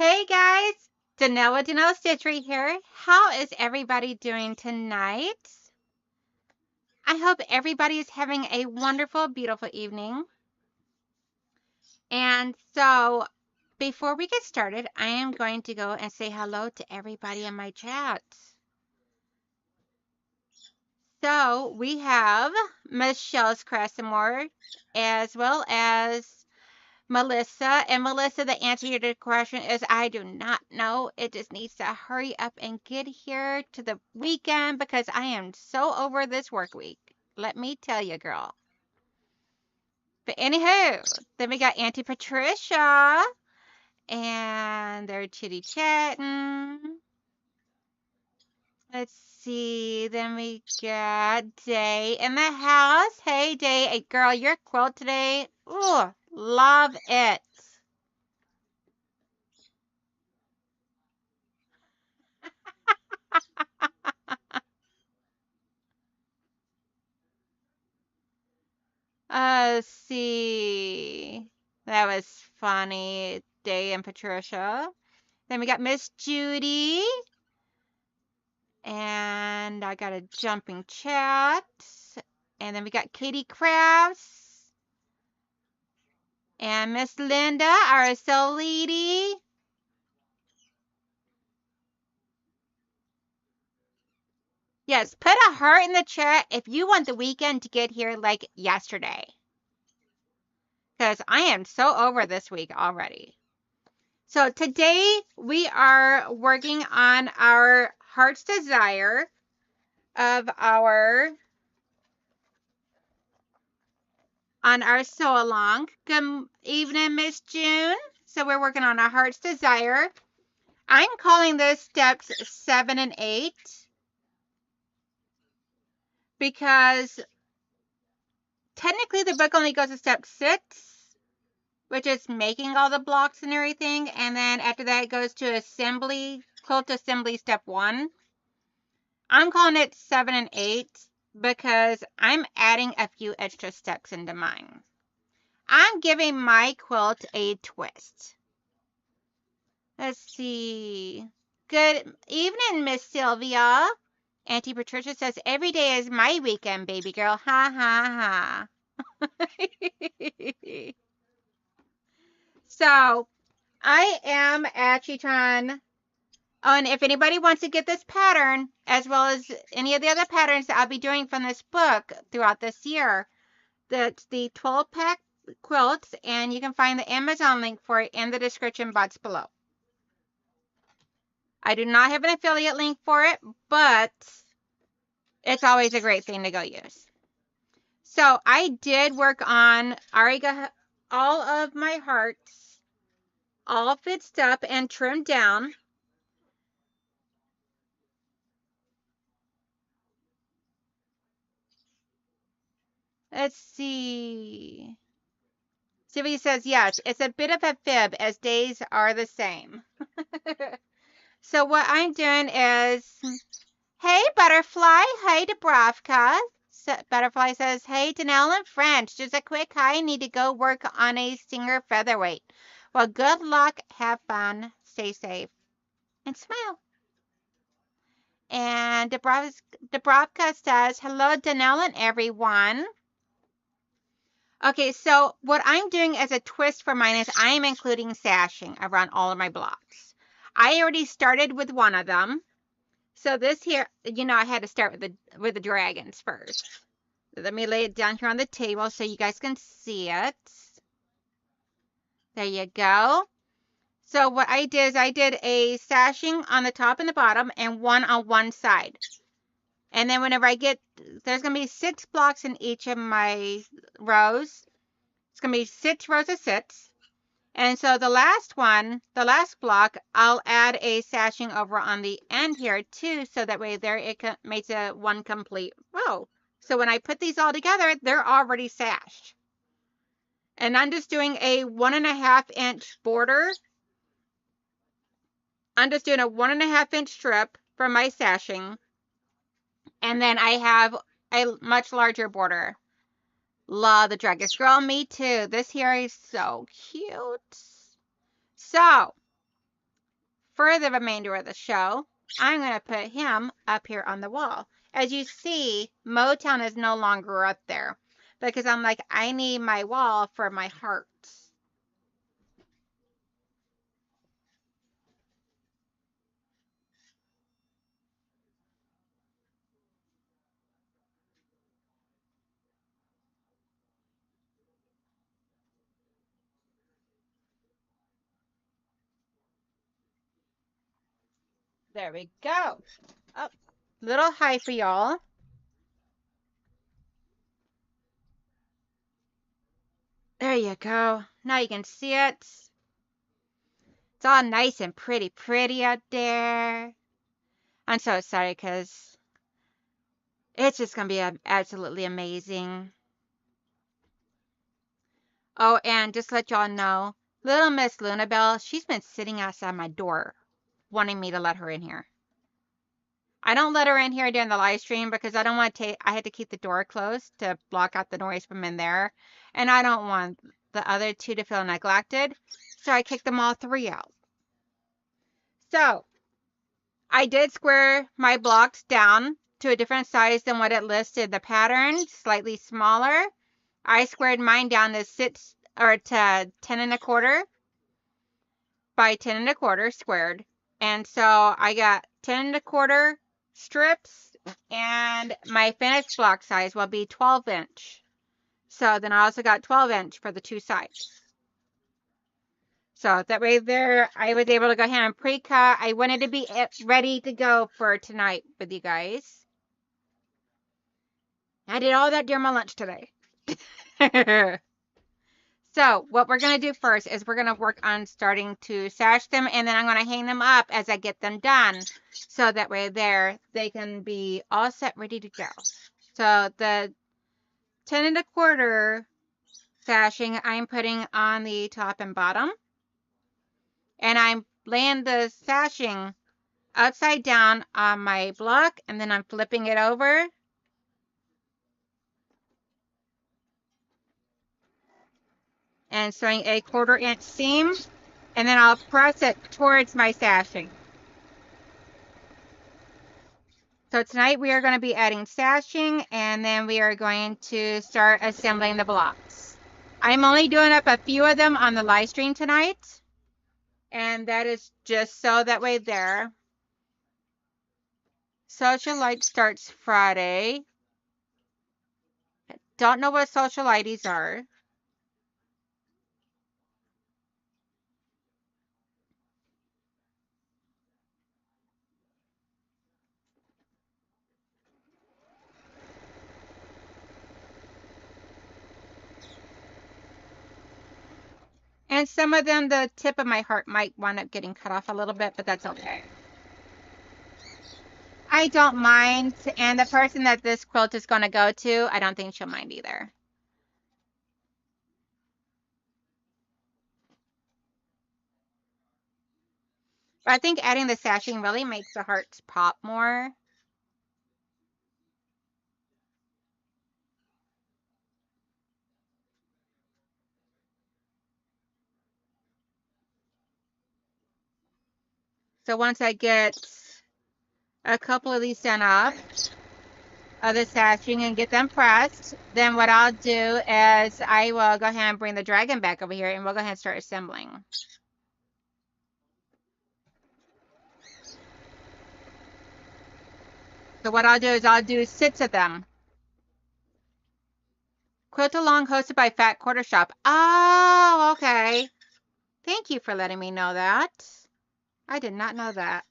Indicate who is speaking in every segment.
Speaker 1: Hey guys, Danella Stitchery here. How is everybody doing tonight? I hope everybody is having a wonderful, beautiful evening. And so, before we get started, I am going to go and say hello to everybody in my chat. So, we have Michelle Cressamore as well as Melissa. And Melissa, the answer to your question is I do not know. It just needs to hurry up and get here to the weekend because I am so over this work week. Let me tell you, girl. But anywho, then we got Auntie Patricia and they're chitty chatting. Let's see. Then we got Day in the house. Hey, Day. Hey, girl, your quilt today. Ooh, love it. Let's see. That was funny. Day and Patricia. Then we got Miss Judy. And I got a jumping chat. And then we got Katie Crafts. And Miss Linda, our soul lady. Yes, put a heart in the chat if you want the weekend to get here like yesterday. Because I am so over this week already. So today we are working on our heart's desire of our sew along. Good evening, Miss June. So we're working on our heart's desire. I'm calling this steps 7 and 8 because technically the book only goes to step 6, which is making all the blocks and everything. And then after that, it goes to assembly, quilt assembly step 1. I'm calling it 7 and 8 because I'm adding a few extra steps into mine. I'm giving my quilt a twist. Let's see. Good evening, Miss Sylvia. Auntie Patricia says, every day is my weekend, baby girl. Ha, ha, ha. So, I am actually trying. Oh, and if anybody wants to get this pattern, as well as any of the other patterns that I'll be doing from this book throughout this year, that's the 12-pack quilts, and you can find the Amazon link for it in the description box below. I do not have an affiliate link for it, but it's always a great thing to go use. So I did work on, I already got all of my hearts all fixed up and trimmed down. Let's see. Sylvie says, yes, it's a bit of a fib as days are the same. So what I'm doing is, hey, Butterfly. Hey, Dubravka. Butterfly says, hey, Danelle and French. Just a quick hi. I need to go work on a Singer Featherweight. Well, good luck. Have fun. Stay safe. And smile. And Dubravka says, hello, Danelle and everyone. Okay, so what I'm doing as a twist for mine is I am including sashing around all of my blocks. I already started with one of them. So this here, I had to start with the dragons first. Let me lay it down here on the table so you guys can see it. There you go. So what I did is I did a sashing on the top and the bottom and one on one side. And then whenever there's going to be 6 blocks in each of my rows. It's going to be 6 rows of 6. And so the last block, I'll add a sashing over on the end here too, so that way there it makes a one complete row. So when I put these all together, they're already sashed. And I'm just doing a 1.5 inch border. I'm just doing a 1.5 inch strip for my sashing. And then I have a much larger border. Love the dragons. Girl, me too. This here is so cute. So, for the remainder of the show, I'm going to put him up here on the wall. As you see, Motown is no longer up there because I'm like, I need my wall for my hearts. There we go. Oh, little high for y'all. There you go. Now you can see it. It's all nice and pretty out there. I'm so excited because it's just going to be absolutely amazing. Oh, and just to let y'all know, little Miss Lunabelle, she's been sitting outside my door wanting me to let her in here. I don't let her in here during the live stream because I don't want to I had to keep the door closed to block out the noise from in there. And I don't want the other two to feel neglected. So I kicked them all three out. So I did square my blocks down to a different size than what it listed the pattern, slightly smaller. I squared mine down to 10 1/4 by 10 1/4 squared. And so I got 10 1/4 strips, and my finished block size will be 12-inch. So then I also got 12-inch for the two sides. So that way there, I was able to go ahead and pre-cut. I wanted to be ready to go for tonight with you guys. I did all that during my lunch today. So what we're going to do first is we're going to work on starting to sash them, and then I'm going to hang them up as I get them done. So that way there, they can be all set, ready to go. So the 10 1/4 sashing I'm putting on the top and bottom. And I'm laying the sashing upside down on my block, and then I'm flipping it over. And sewing a 1/4 inch seam, and then I'll press it towards my sashing. So tonight we are going to be adding sashing, and then we are going to start assembling the blocks. I'm only doing up a few of them on the live stream tonight, and that is just so that way there. Social Light starts Friday. Don't know what social IDs are. And some of them, the tip of my heart might wind up getting cut off a little bit, but that's okay. I don't mind. And the person that this quilt is going to go to, I don't think she'll mind either. But I think adding the sashing really makes the hearts pop more. So once I get a couple of these done up, of the sashing, and get them pressed, then what I'll do is I will go ahead and bring the dragon back over here, and we'll go ahead and start assembling. So what I'll do is I'll do 6 of them. Quilt Along hosted by Fat Quarter Shop. Oh, okay. Thank you for letting me know that. I did not know that.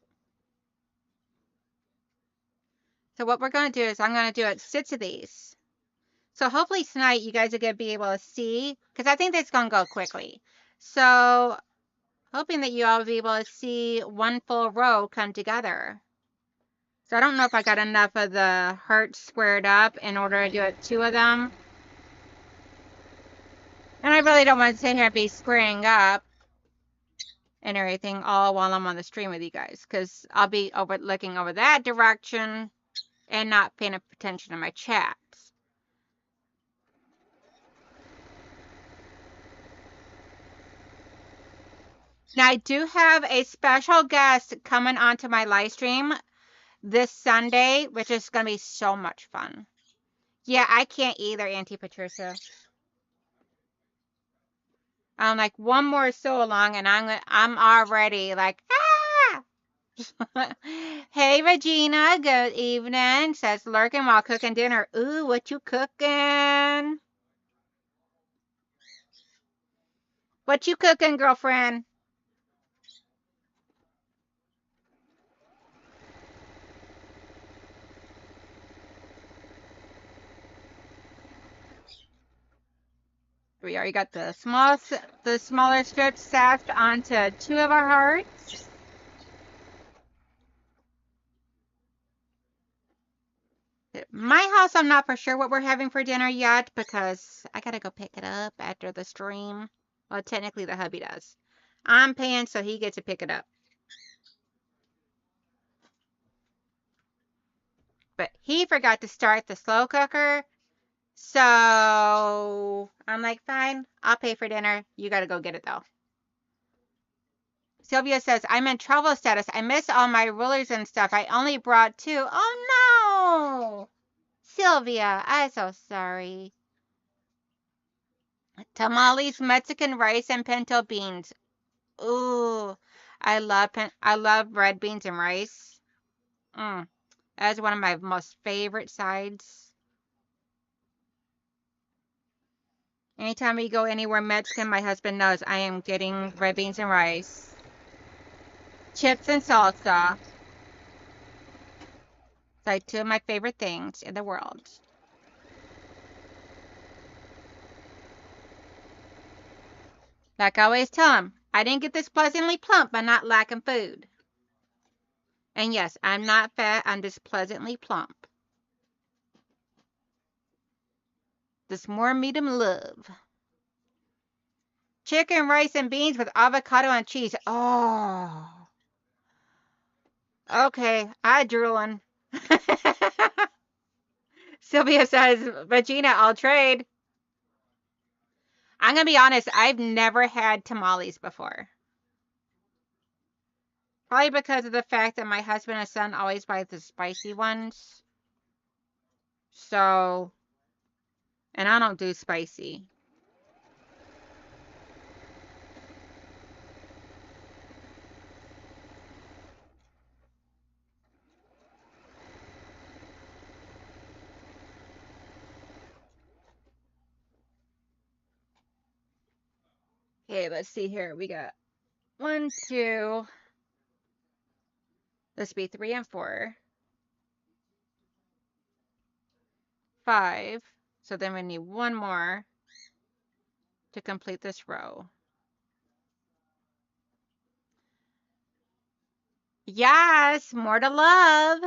Speaker 1: So what we're going to do is I'm going to do it 6 of these. So hopefully tonight you guys are going to be able to see, because I think that's going to go quickly. So hoping that you all will be able to see one full row come together. So I don't know if I got enough of the hearts squared up in order to do it 2 of them. And I really don't want to sit here and be squaring up and everything all while I'm on the stream with you guys, because I'll be looking over that direction and not paying attention to my chats. Now, I do have a special guest coming onto my live stream this Sunday, which is going to be so much fun. Yeah, I can't either, Auntie Patricia. I'm like one more so long, and I'm already like ah. Hey, Regina. Good evening. Says lurking while cooking dinner. Ooh, what you cooking? What you cooking, girlfriend? We already got the smaller strips stacked onto two of our hearts. My house, I'm not for sure what we're having for dinner yet because I gotta go pick it up after the stream. Well, technically the hubby does. I'm paying so he gets to pick it up. But he forgot to start the slow cooker. So I'm like, fine, I'll pay for dinner. You gotta go get it though. Sylvia says, I'm in travel status. I miss all my rulers and stuff. I only brought two. Oh no! Sylvia, I'm so sorry. Tamales, Mexican rice, and pinto beans. Ooh, I love red beans and rice. That's one of my most favorite sides. Anytime we go anywhere Mexican, my husband knows I am getting red beans and rice. Chips and salsa. It's like two of my favorite things in the world. Like I always tell him, I didn't get this pleasantly plump by not lacking food. And yes, I'm not fat, I'm just pleasantly plump. Just more medium love. Chicken, rice, and beans with avocado and cheese. Oh. Okay, I drooling. Sylvia says, Regina, I'll trade. I'm going to be honest, I've never had tamales before. Probably because of the fact that my husband and son always buy the spicy ones. So, and I don't do spicy. Okay, let's see here. We got 1, 2. This be 3 and 4. 5. So then we need one more to complete this row. Yes, more to love.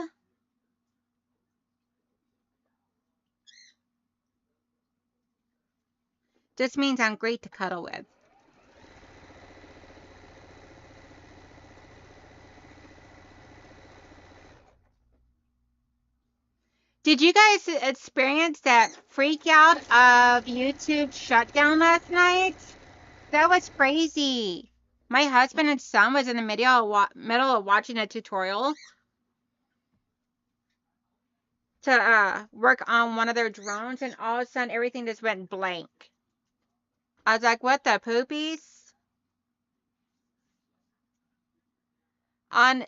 Speaker 1: Just means I'm great to cuddle with. Did you guys experience that freak out of YouTube shutdown last night? That was crazy. My husband and son was in the middle of watching a tutorial to work on one of their drones, and all of a sudden everything just went blank. I was like, what the poopies? On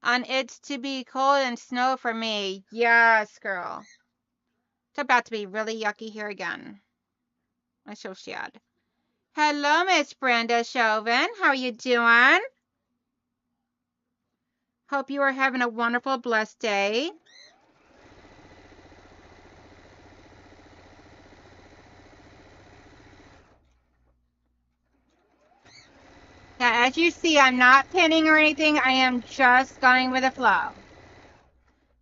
Speaker 1: it's to be cold and snow for me. Yes, girl. It's about to be really yucky here again. I'm so sad. Hello, Miss Brenda Chauvin. How are you doing? Hope you are having a wonderful, blessed day. Now, as you see, I'm not pinning or anything. I am just going with the flow.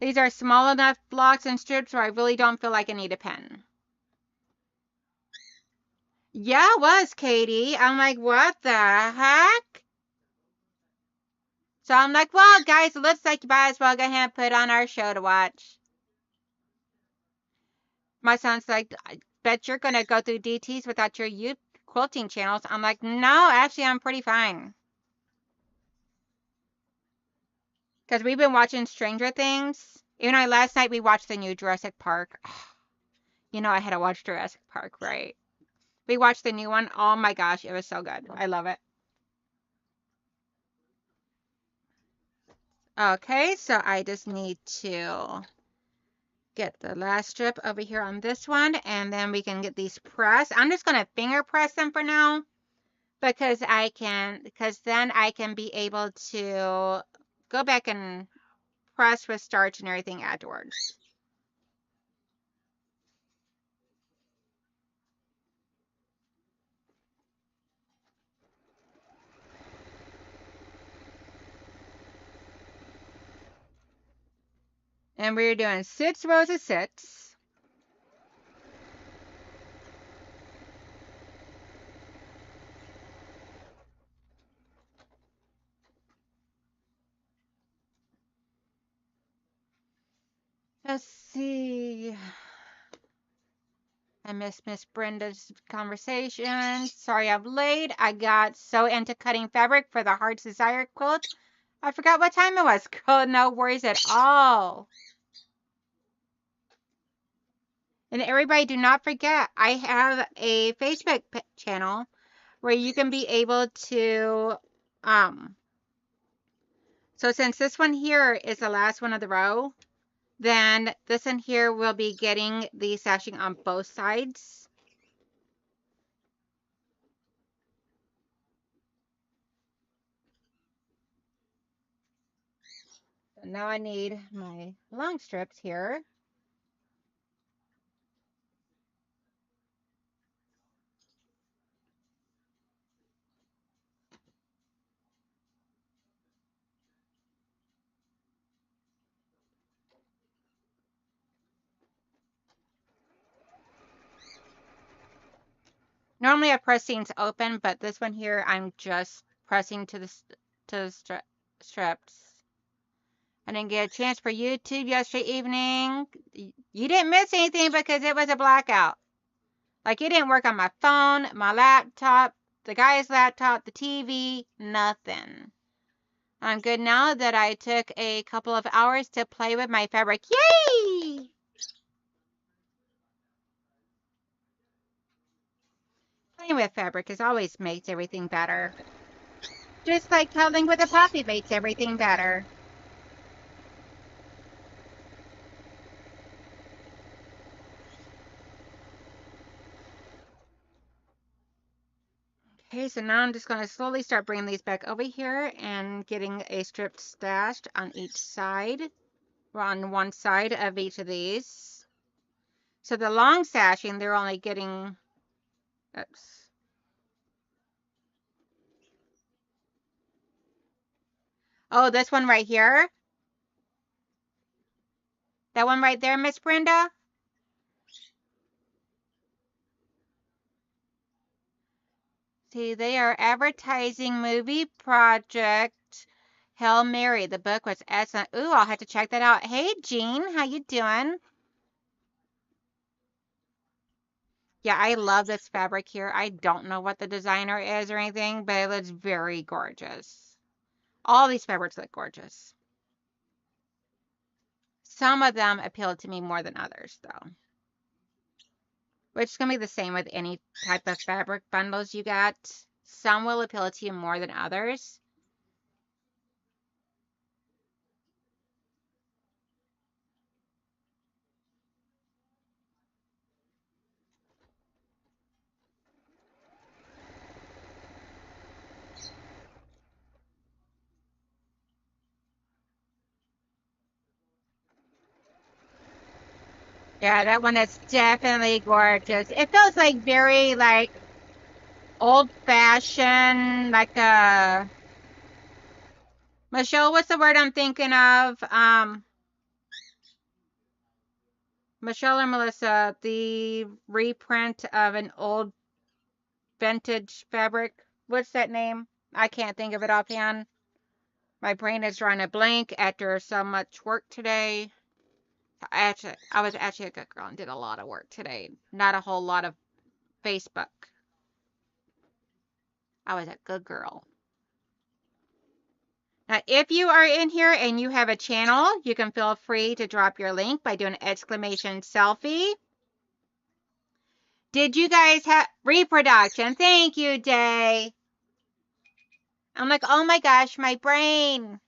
Speaker 1: These are small enough blocks and strips where I really don't feel like I need a pen. Yeah, it was, Katie. I'm like, what the heck? So I'm like, well, guys, it looks like you might as well go ahead and put on our show to watch. My son's like, I bet you're going to go through DTs without your quilting channels. I'm like, no, actually, I'm pretty fine. Because we've been watching Stranger Things. Even though last night we watched the new Jurassic Park. You know I had to watch Jurassic Park, right? We watched the new one. Oh my gosh, it was so good. I love it. Okay, so I just need to get the last strip over here on this one, and then we can get these pressed. I'm just going to finger press them for now because then I can be able to go back and press with starch and everything afterwards. And we're doing 6 rows of 6. Let's see. I missed Miss Brenda's conversation. Sorry I'm late. I got so into cutting fabric for the Heart's Desire quilt. I forgot what time it was. Girl, no worries at all. And everybody, do not forget, I have a Facebook channel where you can be able to, so since this one here is the last one of the row, then this one here will be getting the sashing on both sides. So now I need my long strips here. Normally I press seams open, but this one here I'm just pressing to the strips. I didn't get a chance for YouTube yesterday evening. You didn't miss anything because it was a blackout. Like it didn't work on my phone, my laptop, the guy's laptop, the TV, nothing. I'm good now that I took a couple of hours to play with my fabric. Yay! Playing with fabric is always makes everything better. Just like cuddling with a puppy makes everything better. Okay, so now I'm just going to slowly start bringing these back over here and getting a strip stashed on each side, or on one side of each of these. So the long sashing, they're only getting, oops. Oh, this one right here? That one right there, Miss Brenda? See, they are advertising movie project Hail Mary. The book was excellent. Ooh, I'll have to check that out. Hey, Jean, how you doing? Yeah, I love this fabric here. I don't know what the designer is or anything, but it looks very gorgeous. All these fabrics look gorgeous. Some of them appeal to me more than others, though. Which is going to be the same with any type of fabric bundles you get. Some will appeal to you more than others. Yeah, that one is definitely gorgeous. It feels like very like old fashioned, like a Michelle, what's the word I'm thinking of? Michelle or Melissa, the reprint of an old vintage fabric. What's that name? I can't think of it offhand. My brain is drawing a blank after so much work today. I was actually a good girl and did a lot of work today. Not a whole lot of Facebook. I was a good girl. Now, if you are in here and you have a channel, you can feel free to drop your link by doing exclamation selfie. Did you guys have reproduction? Thank you, Day. I'm like, oh my gosh, my brain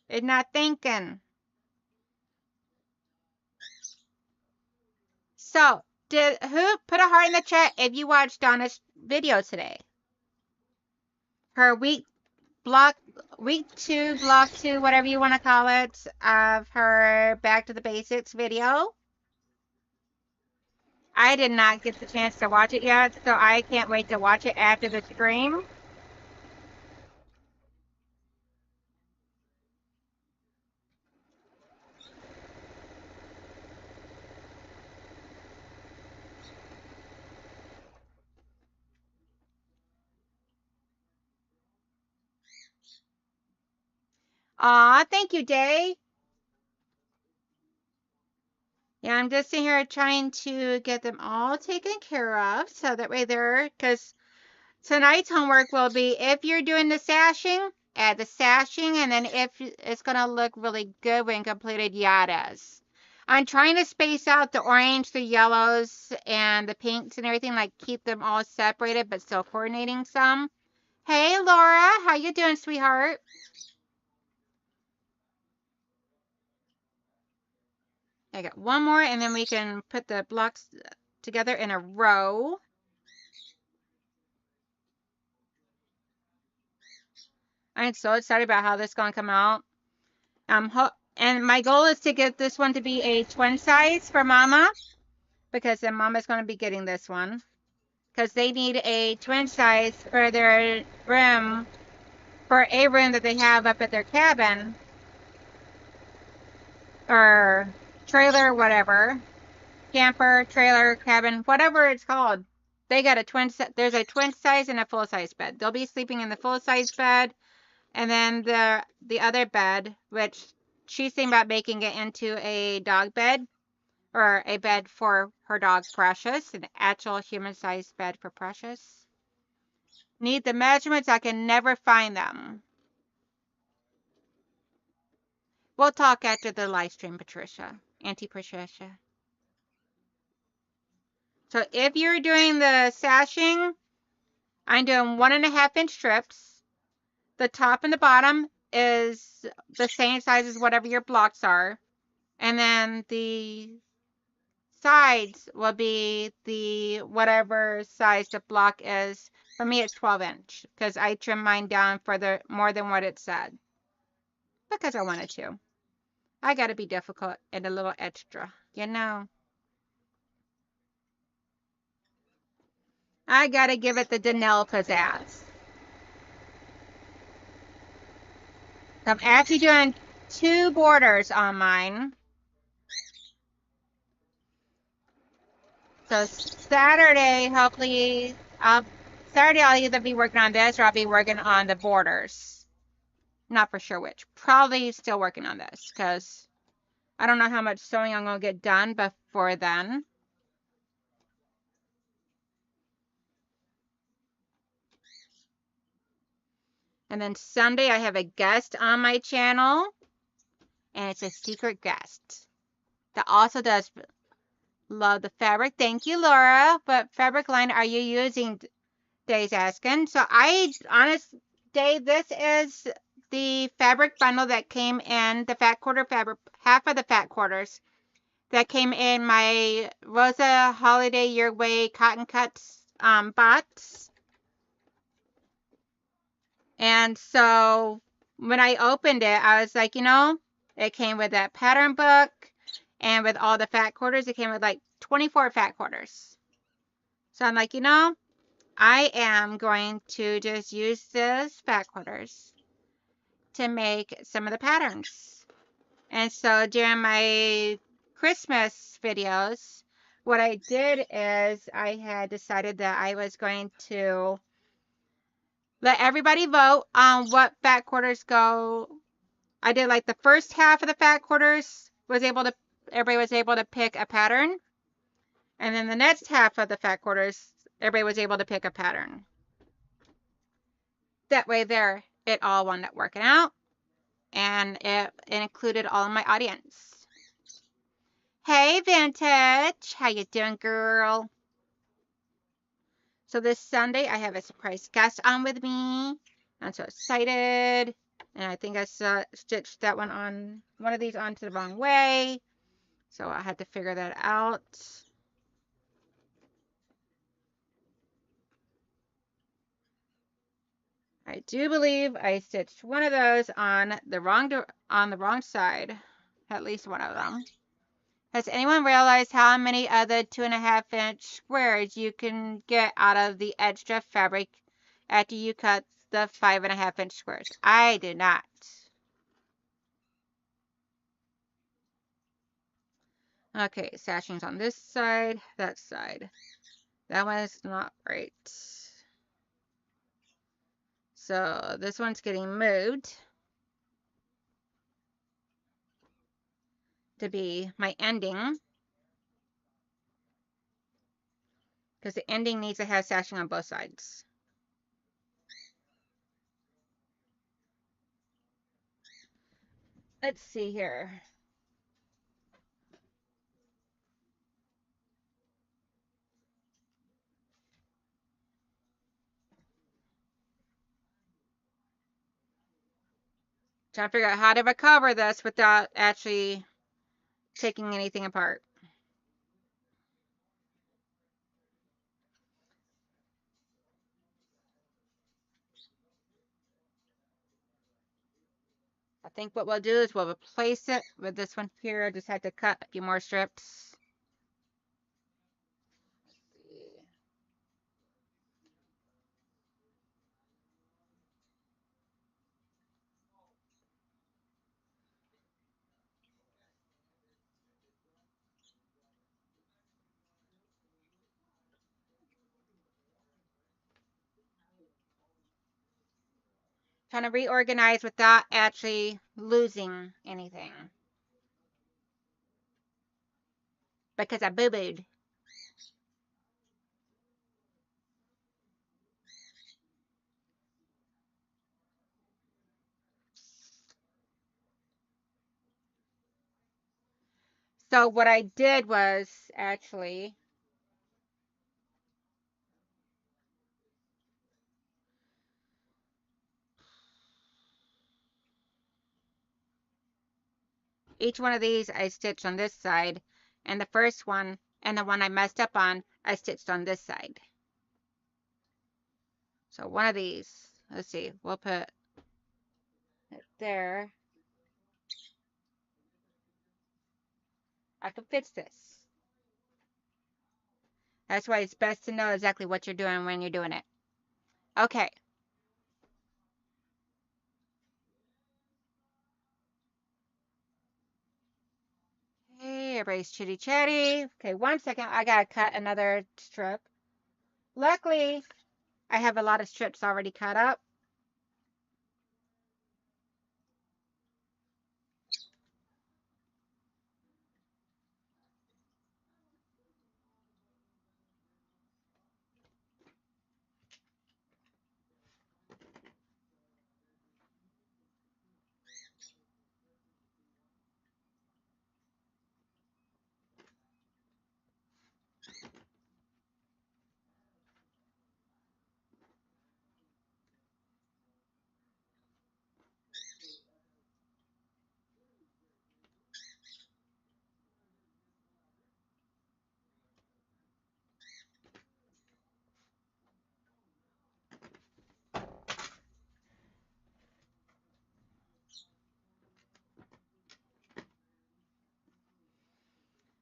Speaker 1: is not thinking. So, who put a heart in the chat if you watched Donna's video today? Her week 2, block 2, whatever you want to call it, of her Back to the Basics video. I did not get the chance to watch it yet, so I can't wait to watch it after the stream. Aw, thank you, Day. Yeah, I'm just sitting here trying to get them all taken care of, so that way because tonight's homework will be, if you're doing the sashing, add the sashing, and then if it's going to look really good when completed, yadas. I'm trying to space out the orange, the yellows, and the pinks and everything, like keep them all separated, but still coordinating some. Hey, Laura, how you doing, sweetheart? I got one more, and then we can put the blocks together in a row. I'm so excited about how this is going to come out. And my goal is to get this one to be a twin size for Mama, because then Mama's going to be getting this one, because they need a twin size for their room, for a room that they have up at their cabin or trailer, whatever, camper, trailer, cabin, whatever it's called. They got a there's a twin size and a full size bed. They'll be sleeping in the full size bed, and then the other bed, which she's thinking about making it into a dog bed, or a bed for her dog Precious, an actual human-sized bed for Precious. Need the measurements, I can never find them. We'll talk after the live stream, Patricia. Auntie Patricia. So if you're doing the sashing, I'm doing 1.5-inch strips. The top and the bottom is the same size as whatever your blocks are. And then the sides will be the whatever size the block is. For me, it's 12-inch because I trimmed mine down for the more than what it said, because I wanted to. I got to be difficult and a little extra, you know. I got to give it the Danelle pizzazz. So I'm actually doing 2 borders on mine. So Saturday, hopefully, Saturday I'll either be working on this or I'll be working on the borders. Not for sure which. Probably still working on this because I don't know how much sewing I'm going to get done before then. And then Sunday I have a guest on my channel, and it's a secret guest that also does love the fabric. Thank you, Laura. What fabric line are you using? Day's asking. So Day, this is the fabric bundle that came in the fat quarter fabric, half of the fat quarters that came in my Rosa Holiday Your Way cotton cuts box. And so when I opened it, I was like, it came with that pattern book, and with all the fat quarters, it came with like 24 fat quarters. So I'm like, I am going to just use those fat quarters to make some of the patterns. And so during my Christmas videos, what I did is I had decided that I was going to let everybody vote on what fat quarters go. I did like the first half of the fat quarters everybody was able to pick a pattern. And then the next half of the fat quarters, everybody was able to pick a pattern. That way there, it all wound up working out, and it included all of my audience. Hey, Vintage. How you doing, girl? So this Sunday, I have a surprise guest on with me. I'm so excited. And I think I stitched that one of these onto the wrong way. So I had to figure that out. I do believe I stitched one of those on the wrong side. At least one of them. Has anyone realized how many of the 2.5-inch squares you can get out of the extra fabric after you cut the 5.5-inch squares? I did not. Okay, sashing's on this side, that side. That one is not right. So this one's getting moved to be my ending, because the ending needs to have sashing on both sides. Let's see here. Trying to figure out how to recover this without actually taking anything apart. I think what we'll do is we'll replace it with this one here. I just had to cut a few more strips. Trying to reorganize without actually losing anything. Because I boo-booed. So what I did was actually each one of these I stitched on this side, and the first one and the one I messed up on I stitched on this side. So one of these, let's see, we'll put it there. I can fix this. That's why it's best to know exactly what you're doing when you're doing it. Okay. Hey, everybody's chitty chatty. Okay, 1 second. I gotta cut another strip. Luckily, I have a lot of strips already cut up.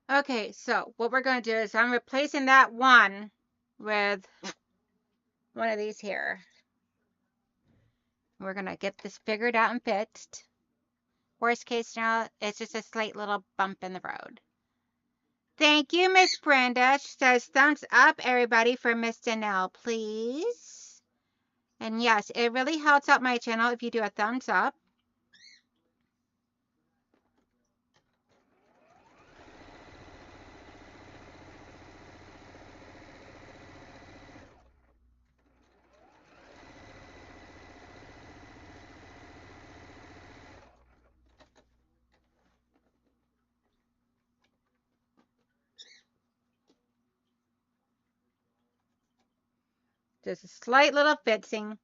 Speaker 1: Okay, so what we're going to do is I'm replacing that one with one of these here. We're going to get this figured out and fixed. Worst case scenario, it's just a slight little bump in the road. Thank you, Miss Brenda. She says thumbs up, everybody, for Miss Danelle, please. And yes, it really helps out my channel if you do a thumbs up. Just a slight little fixing,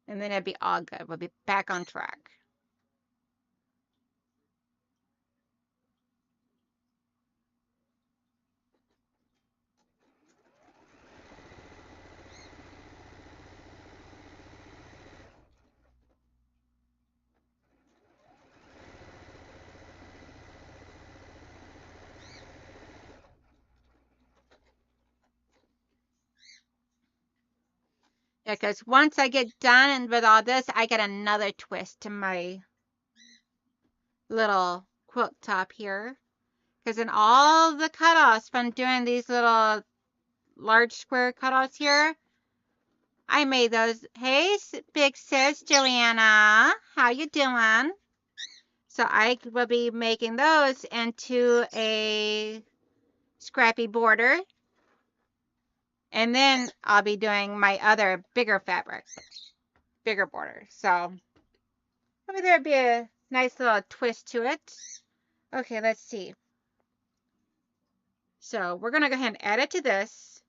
Speaker 1: and then it'll be all good. We'll be back on track. Because once I get done with all this, I get another twist to my little quilt top here. Because in all the cutoffs from doing these little large square cutoffs here, I made those. Hey, big sis Joanna, how you doing? So I will be making those into a scrappy border. And then I'll be doing my other bigger fabric, bigger border. So maybe there'd be a nice little twist to it. Okay, let's see. So we're going to go ahead and add it to this.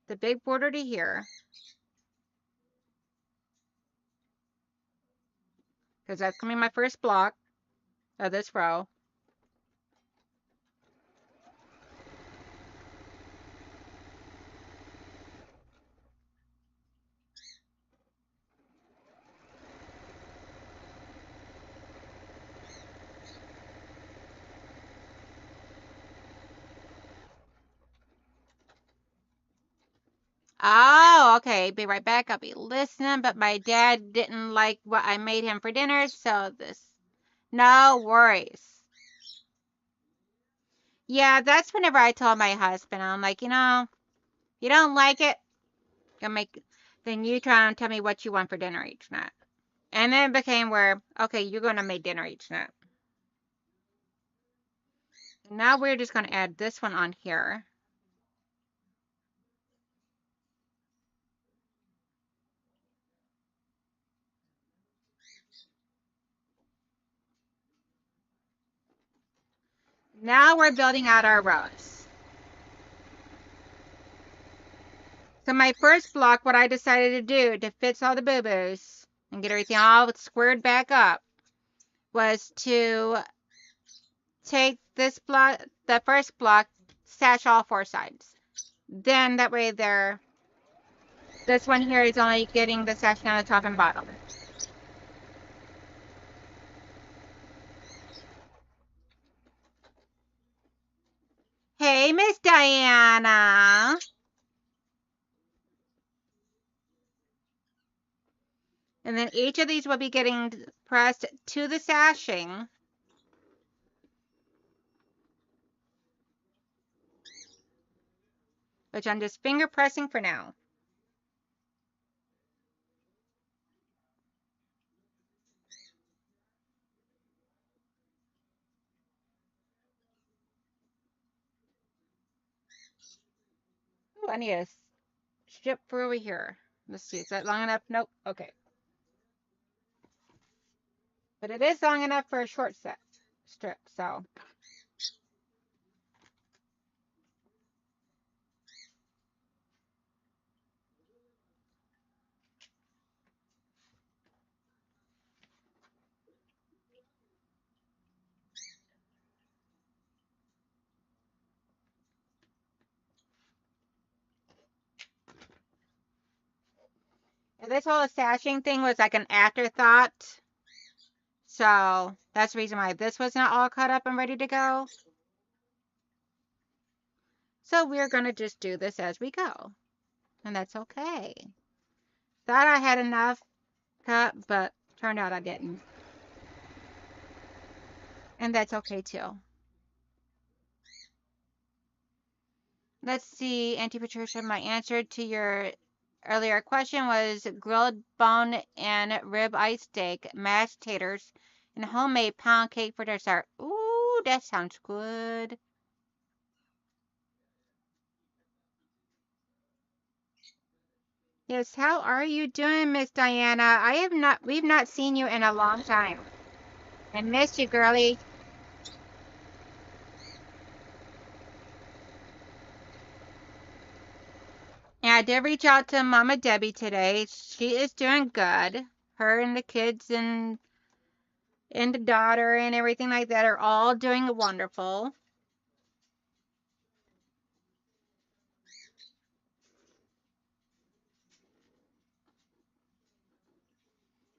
Speaker 1: The big border to here. Because that's going to be my first block of this row. Oh, okay. Be right back. I'll be listening. But my dad didn't like what I made him for dinner. So this, no worries. Yeah, that's whenever I told my husband, I'm like, you don't like it, then you try and tell me what you want for dinner each night. And then it became where, okay, you're going to make dinner each night. Now we're just going to add this one on here. Now we're building out our rows. So my first block, what I decided to do to fix all the boo-boos and get everything all squared back up was to take this block, the first block, sash all four sides. Then that way this one here is only getting the sashing on the top and bottom. Hey, Miss Diana. And then each of these will be getting pressed to the sashing. Which I'm just finger pressing for now. Ooh, I need a strip for over here. Let's see, is that long enough? Nope. Okay. But it is long enough for a short strip, so. And this whole sashing thing was like an afterthought. So that's the reason why this wasn't all cut up and ready to go. So we're going to just do this as we go. And that's okay. Thought I had enough cut, but turned out I didn't. And that's okay too. Let's see, Auntie Patricia, my answer to your earlier question was grilled bone and ribeye steak, mashed taters, and homemade pound cake for dessert. Ooh, that sounds good. Yes, how are you doing, Miss Diana? We've not seen you in a long time. I missed you, girlie. I did reach out to Mama Debbie today. She is doing good. Her and the kids and the daughter and everything like that are all doing wonderful.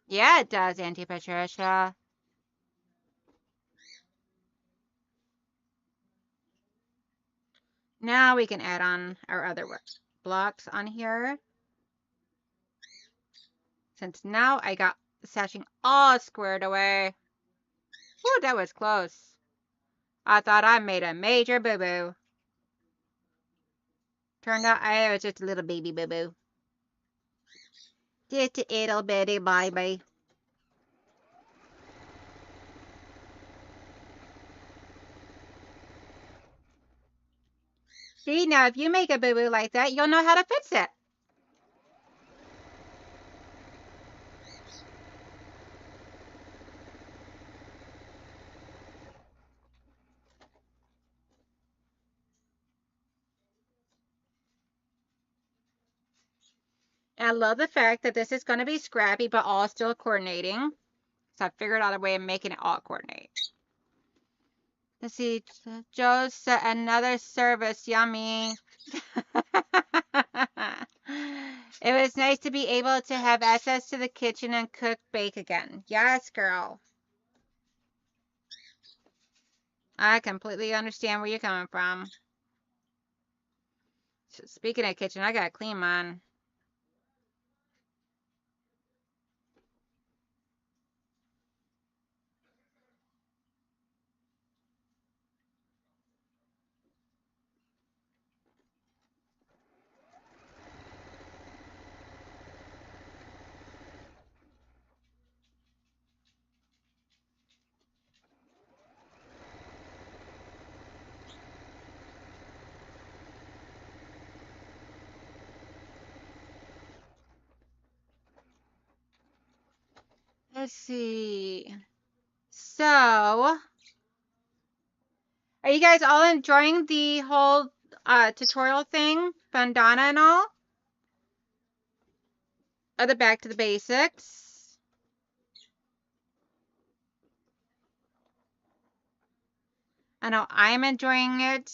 Speaker 1: Yeah, it does, Auntie Patricia. Now we can add on our other blocks on here. Since now I got the sashing all squared away. Whew, that was close. I thought I made a major boo-boo. Turned out I was just a little baby boo-boo. Just a little bitty baby. See, now if you make a boo-boo like that, you'll know how to fix it. And I love the fact that this is going to be scrappy, but all still coordinating. So I figured out a way of making it all coordinate. Let's see. Joe said another service. Yummy. It was nice to be able to have access to the kitchen and cook, bake again. Yes, girl. I completely understand where you're coming from. Speaking of kitchen, I gotta clean mine. Let's see. So, are you guys all enjoying the whole tutorial thing? Bandana and all? Or the back to the basics? I know I'm enjoying it.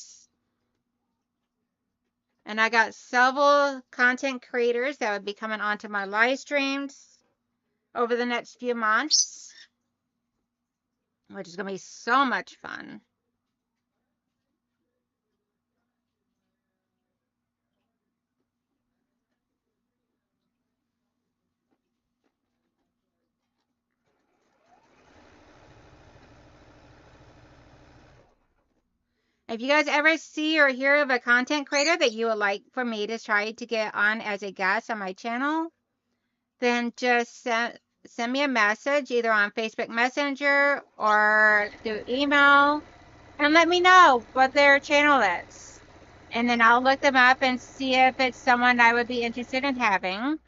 Speaker 1: And I got several content creators that would be coming onto my live streams over the next few months, which is going to be so much fun. If you guys ever see or hear of a content creator that you would like for me to try to get on as a guest on my channel, then just send me a message either on Facebook Messenger or through email and let me know what their channel is. And then I'll look them up and see if it's someone I would be interested in having.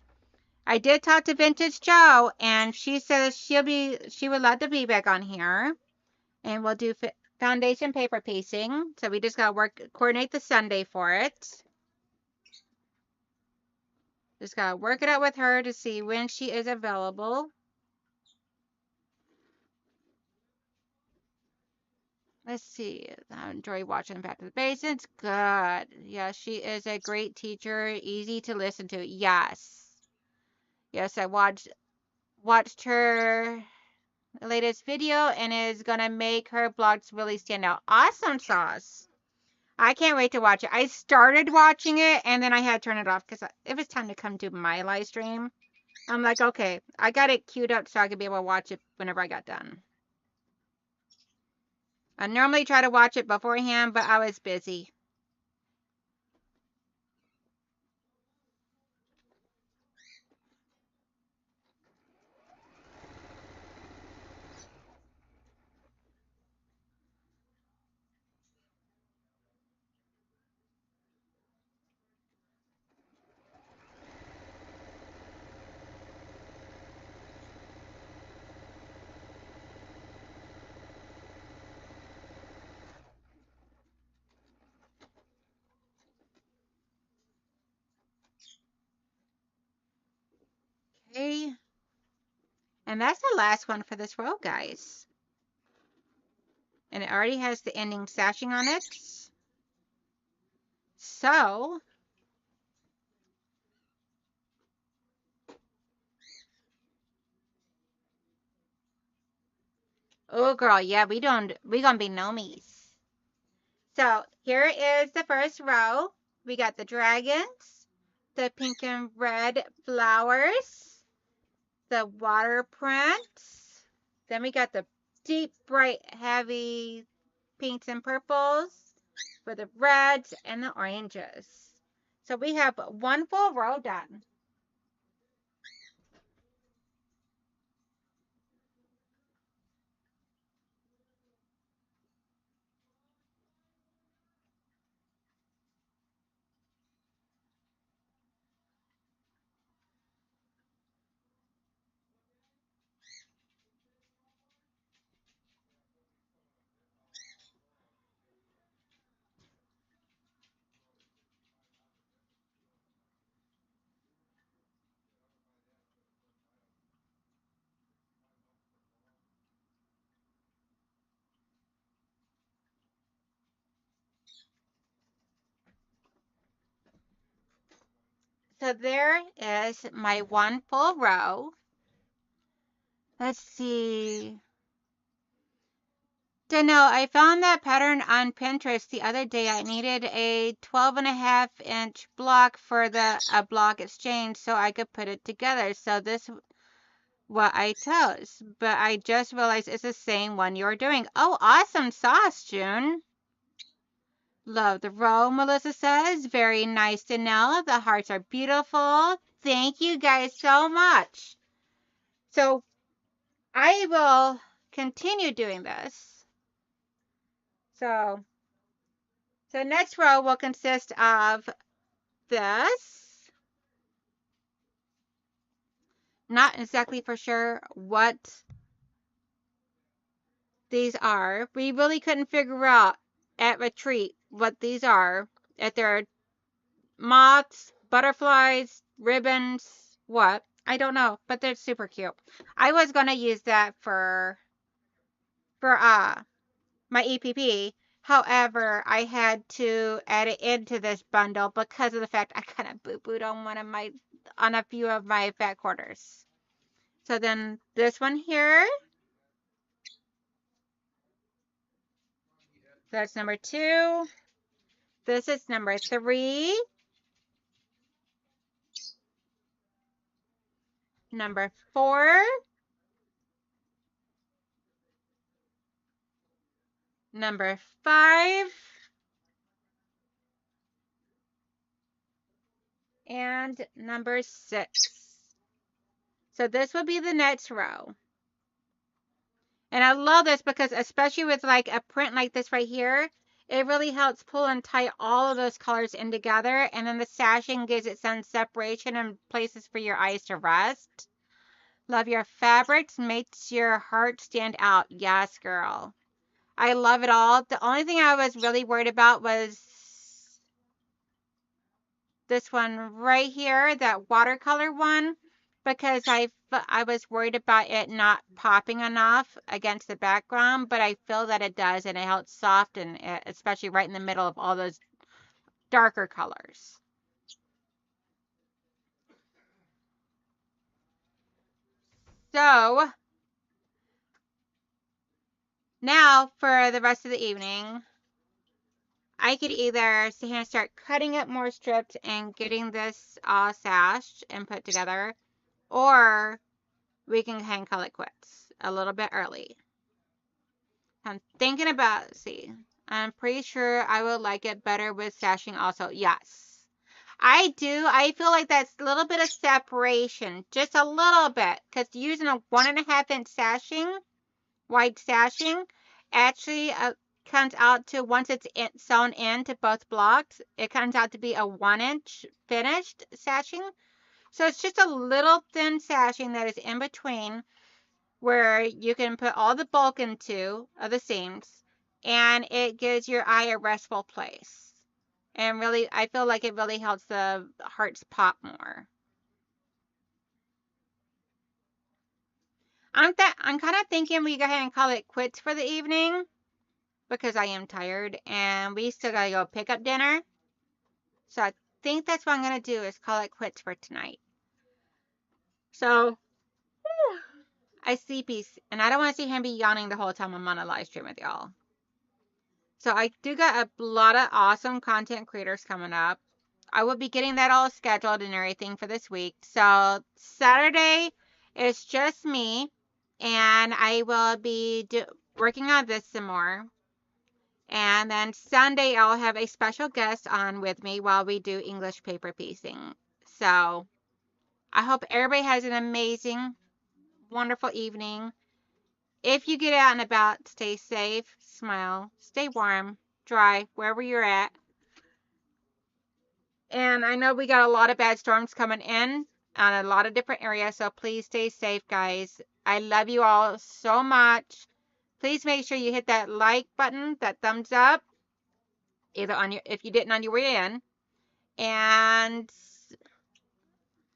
Speaker 1: I did talk to Vintage Joe, and she says she would love to be back on here, and we'll do foundation paper piecing. So we just gotta coordinate the Sunday for it. Just gotta work it out with her to see when she is available. Let's see. I enjoy watching Back to the Basics. Good. Yeah, she is a great teacher, easy to listen to. Yes. Yes, I watched her latest video and is gonna make her blogs really stand out. Awesome sauce. I can't wait to watch it. I started watching it and then I had to turn it off because it was time to come to my live stream. I'm like, okay, I got it queued up so I could be able to watch it whenever I got done. I normally try to watch it beforehand, but I was busy. And that's the last one for this row, guys. And it already has the ending sashing on it. So, oh girl, yeah, we gonna be nomies. So here is the first row. We got the dragons, the pink and red flowers, the water prints. Then we got the deep, bright, heavy pinks and purples for the reds and the oranges. So we have one full row done. So there is my one full row. Let's see. Don't know. I found that pattern on Pinterest the other day. I needed a 12.5-inch block for a block exchange so I could put it together. So this what I chose, but I just realized it's the same one you're doing. Oh, awesome sauce, June. Love the row, Melissa says. Very nice to know. The hearts are beautiful. Thank you guys so much. So I will continue doing this. So next row will consist of this. Not exactly for sure what these are. We really couldn't figure out at retreat what these are. If they're moths, butterflies, ribbons, what? I don't know, but they're super cute. I was gonna use that for my EPP. However, I had to add it into this bundle because of the fact I kind of boo-booed on a few of my fat quarters. So then this one here, that's number 2. This is number 3. Number 4. Number 5. And number 6. So this will be the next row. And I love this because especially with like a print like this right here, it really helps pull and tie all of those colors in together. And then the sashing gives it some separation and places for your eyes to rest. Love your fabrics, makes your heart stand out. Yes, girl. I love it all. The only thing I was really worried about was this one right here, that watercolor one, because I was worried about it not popping enough against the background, but I feel that it does, and it helps soften it, especially right in the middle of all those darker colors. So now for the rest of the evening, I could either sit here and start cutting up more strips and getting this all sashed and put together, or we can hang call it quits a little bit early. I'm thinking about, see, I'm pretty sure I would like it better with sashing also. Yes, I do. I feel like that's a little bit of separation, just a little bit, because using a 1.5-inch sashing, wide sashing, actually comes out to, once it's sewn into both blocks, it comes out to be a 1-inch finished sashing. So it's just a little thin sashing that is in between where you can put all the bulk into of the seams, and it gives your eye a restful place. And really, I feel like it really helps the hearts pop more. I'm kind of thinking we go ahead and call it quits for the evening because I am tired and we still gotta go pick up dinner. So I think that's what I'm gonna do is call it quits for tonight. So I sleepy and I don't want to see him be yawning the whole time I'm on a live stream with y'all. So I do got a lot of awesome content creators coming up. I will be getting that all scheduled and everything for this week. So Saturday is just me, and I will be working on this some more. And then Sunday I'll have a special guest on with me while we do English paper piecing. So I hope everybody has an amazing, wonderful evening. If you get out and about, stay safe, smile, stay warm, dry, wherever you're at. And I know we got a lot of bad storms coming in on a lot of different areas, so please stay safe, guys. I love you all so much. Please make sure you hit that like button, that thumbs up, either on your if you didn't on your way in. And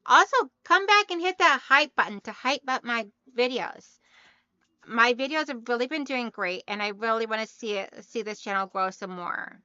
Speaker 1: also come back and hit that hype button to hype up my videos. My videos have really been doing great, and I really want to see this channel grow some more.